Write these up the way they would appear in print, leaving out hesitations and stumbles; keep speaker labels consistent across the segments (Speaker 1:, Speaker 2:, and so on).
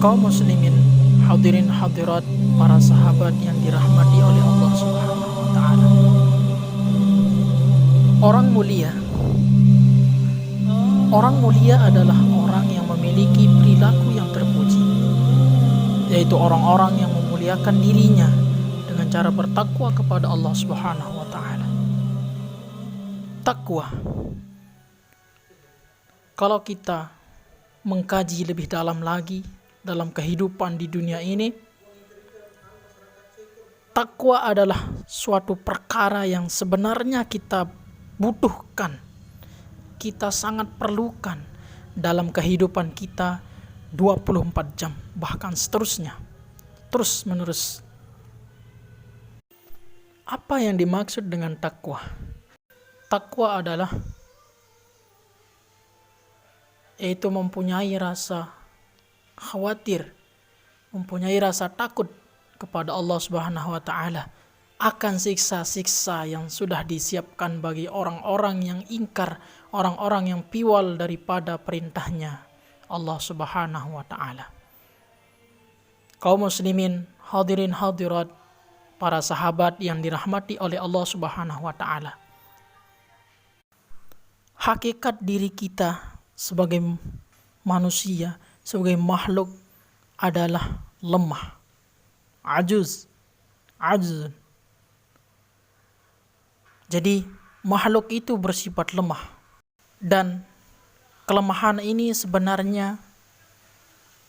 Speaker 1: Kaum muslimin, hadirin hadirat, para sahabat yang dirahmati oleh Allah Subhanahu wa taala. Orang mulia adalah orang yang memiliki perilaku yang terpuji, yaitu orang-orang yang memuliakan dirinya dengan cara bertakwa kepada Allah Subhanahu wa taala. Takwa, kalau kita mengkaji lebih dalam lagi dalam kehidupan di dunia ini, takwa adalah suatu perkara yang sebenarnya kita butuhkan, kita sangat perlukan dalam kehidupan kita 24 jam, bahkan seterusnya, terus menerus. Apa yang dimaksud dengan takwa? Takwa adalah yaitu mempunyai rasa khawatir, mempunyai rasa takut kepada Allah Subhanahu wa taala akan siksa-siksa yang sudah disiapkan bagi orang-orang yang ingkar, orang-orang yang piwal daripada perintahnya Allah Subhanahu wa taala. Kaum muslimin, hadirin hadirat, para sahabat yang dirahmati oleh Allah Subhanahu wa taala. Hakikat diri kita sebagai manusia, sebagai makhluk adalah lemah, ajuz. Jadi makhluk itu bersifat lemah, dan kelemahan ini sebenarnya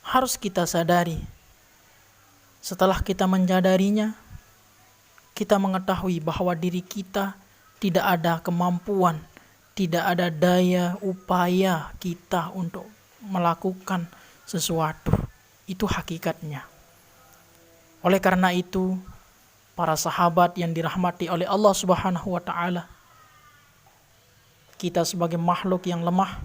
Speaker 1: harus kita sadari. Setelah kita menyadarinya, kita mengetahui bahwa diri kita tidak ada kemampuan, tidak ada daya upaya kita untuk melakukan sesuatu. Itu hakikatnya. Oleh karena itu, para sahabat yang dirahmati oleh Allah Subhanahu wa taala, kita sebagai makhluk yang lemah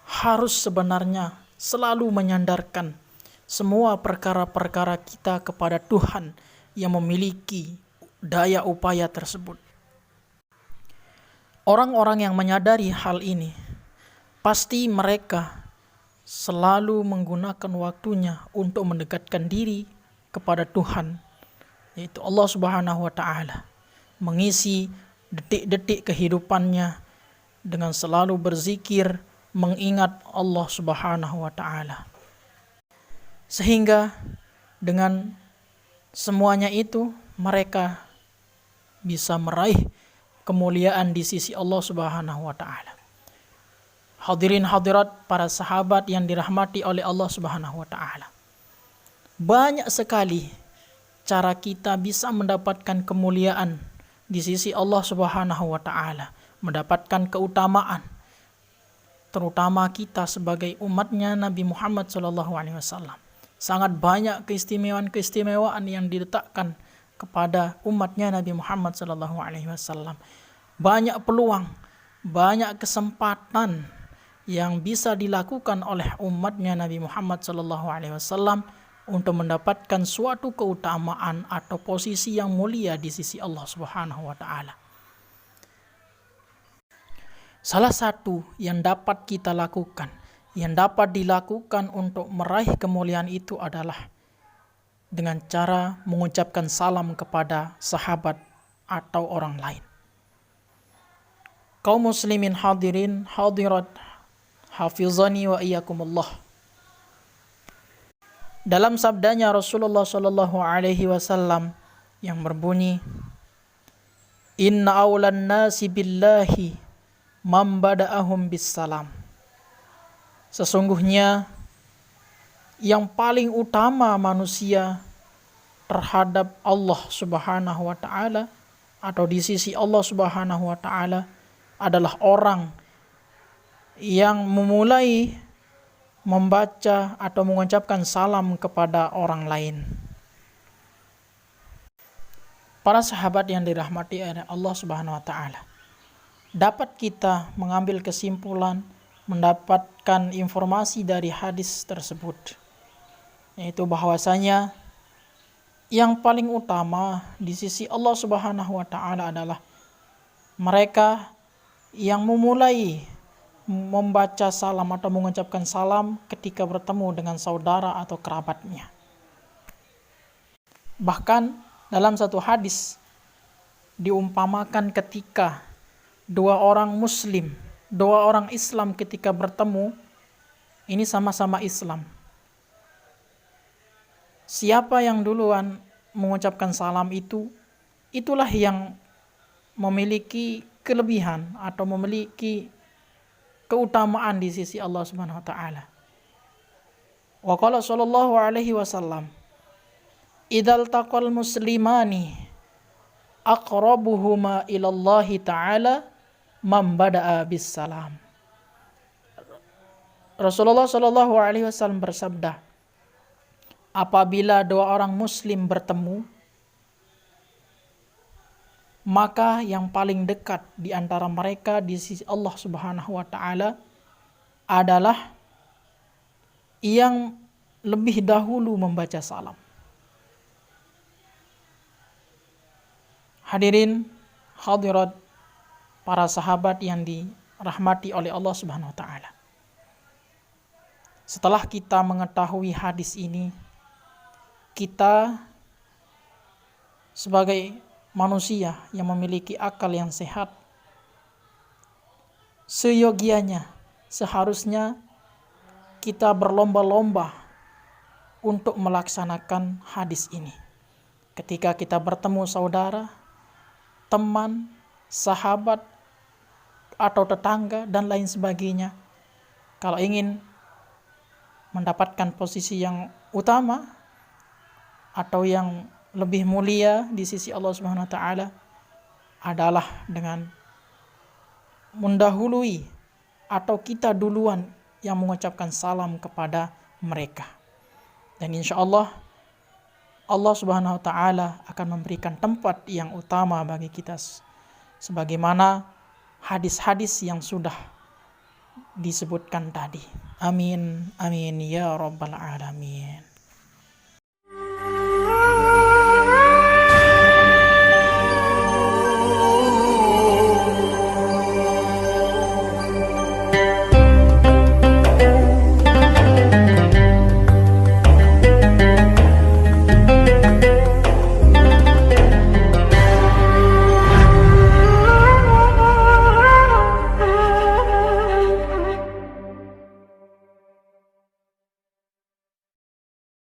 Speaker 1: harus sebenarnya selalu menyandarkan semua perkara-perkara kita kepada Tuhan yang memiliki daya upaya tersebut. Orang-orang yang menyadari hal ini, pasti mereka selalu menggunakan waktunya untuk mendekatkan diri kepada Tuhan, yaitu Allah Subhanahu wa taala, mengisi detik-detik kehidupannya dengan selalu berzikir, mengingat Allah Subhanahu wa taala. Sehingga dengan semuanya itu mereka bisa meraih kemuliaan di sisi Allah Subhanahu wa taala. Hadirin hadirat, para sahabat yang dirahmati oleh Allah Subhanahu wa taala. Banyak sekali cara kita bisa mendapatkan kemuliaan di sisi Allah Subhanahu wa taala, mendapatkan keutamaan, terutama kita sebagai umatnya Nabi Muhammad SAW. Sangat banyak keistimewaan-keistimewaan yang diletakkan kepada umatnya Nabi Muhammad SAW. Banyak peluang, banyak kesempatan yang bisa dilakukan oleh umatnya Nabi Muhammad SAW untuk mendapatkan suatu keutamaan atau posisi yang mulia di sisi Allah Subhanahu wa taala. Salah satu yang dapat kita lakukan, yang dapat dilakukan untuk meraih kemuliaan itu adalah dengan cara mengucapkan salam kepada sahabat atau orang lain. Kaum muslimin, hadirin hadirat, hafizani wa iyyakumullah. Dalam sabdanya Rasulullah sallallahu alaihi wasallam yang berbunyi, "Inna awlan nasi billahi man bada'ahum bis salam." Sesungguhnya yang paling utama manusia terhadap Allah Subhanahu wa taala atau di sisi Allah Subhanahu wa taala adalah orang yang memulai membaca atau mengucapkan salam kepada orang lain. Para sahabat yang dirahmati oleh Allah Subhanahu wa taala, dapat kita mengambil kesimpulan, mendapatkan informasi dari hadis tersebut, yaitu bahwasanya yang paling utama di sisi Allah Subhanahu wa taala adalah mereka yang memulai membaca salam atau mengucapkan salam ketika bertemu dengan saudara atau kerabatnya. Bahkan dalam satu hadis diumpamakan ketika dua orang muslim, dua orang Islam ketika bertemu, ini sama-sama Islam. Siapa yang duluan mengucapkan salam itulah yang memiliki kelebihan atau memiliki keutamaan di sisi Allah Subhanahu wa taala. Wa qala sallallahu alaihi wasallam, "Idzal taqal muslimani aqrabuhuma ila Allah taala man bada'a bis salam." Rasulullah sallallahu alaihi wasallam bersabda, apabila dua orang muslim bertemu, maka yang paling dekat di antara mereka di sisi Allah Subhanahu wa taala adalah yang lebih dahulu membaca salam. Hadirin hadirat para sahabat yang dirahmati oleh Allah Subhanahu wa taala. Setelah kita mengetahui hadis ini, kita sebagai manusia yang memiliki akal yang sehat, seyogianya, seharusnya kita berlomba-lomba untuk melaksanakan hadis ini. Ketika kita bertemu saudara, teman, sahabat, atau tetangga, dan lain sebagainya, kalau ingin mendapatkan posisi yang utama atau yang lebih mulia di sisi Allah Subhanahu wa taala adalah dengan mendahului atau kita duluan yang mengucapkan salam kepada mereka. Dan insya Allah Subhanahu wa taala akan memberikan tempat yang utama bagi kita sebagaimana hadis-hadis yang sudah disebutkan tadi. Amin amin ya rabbal alamin.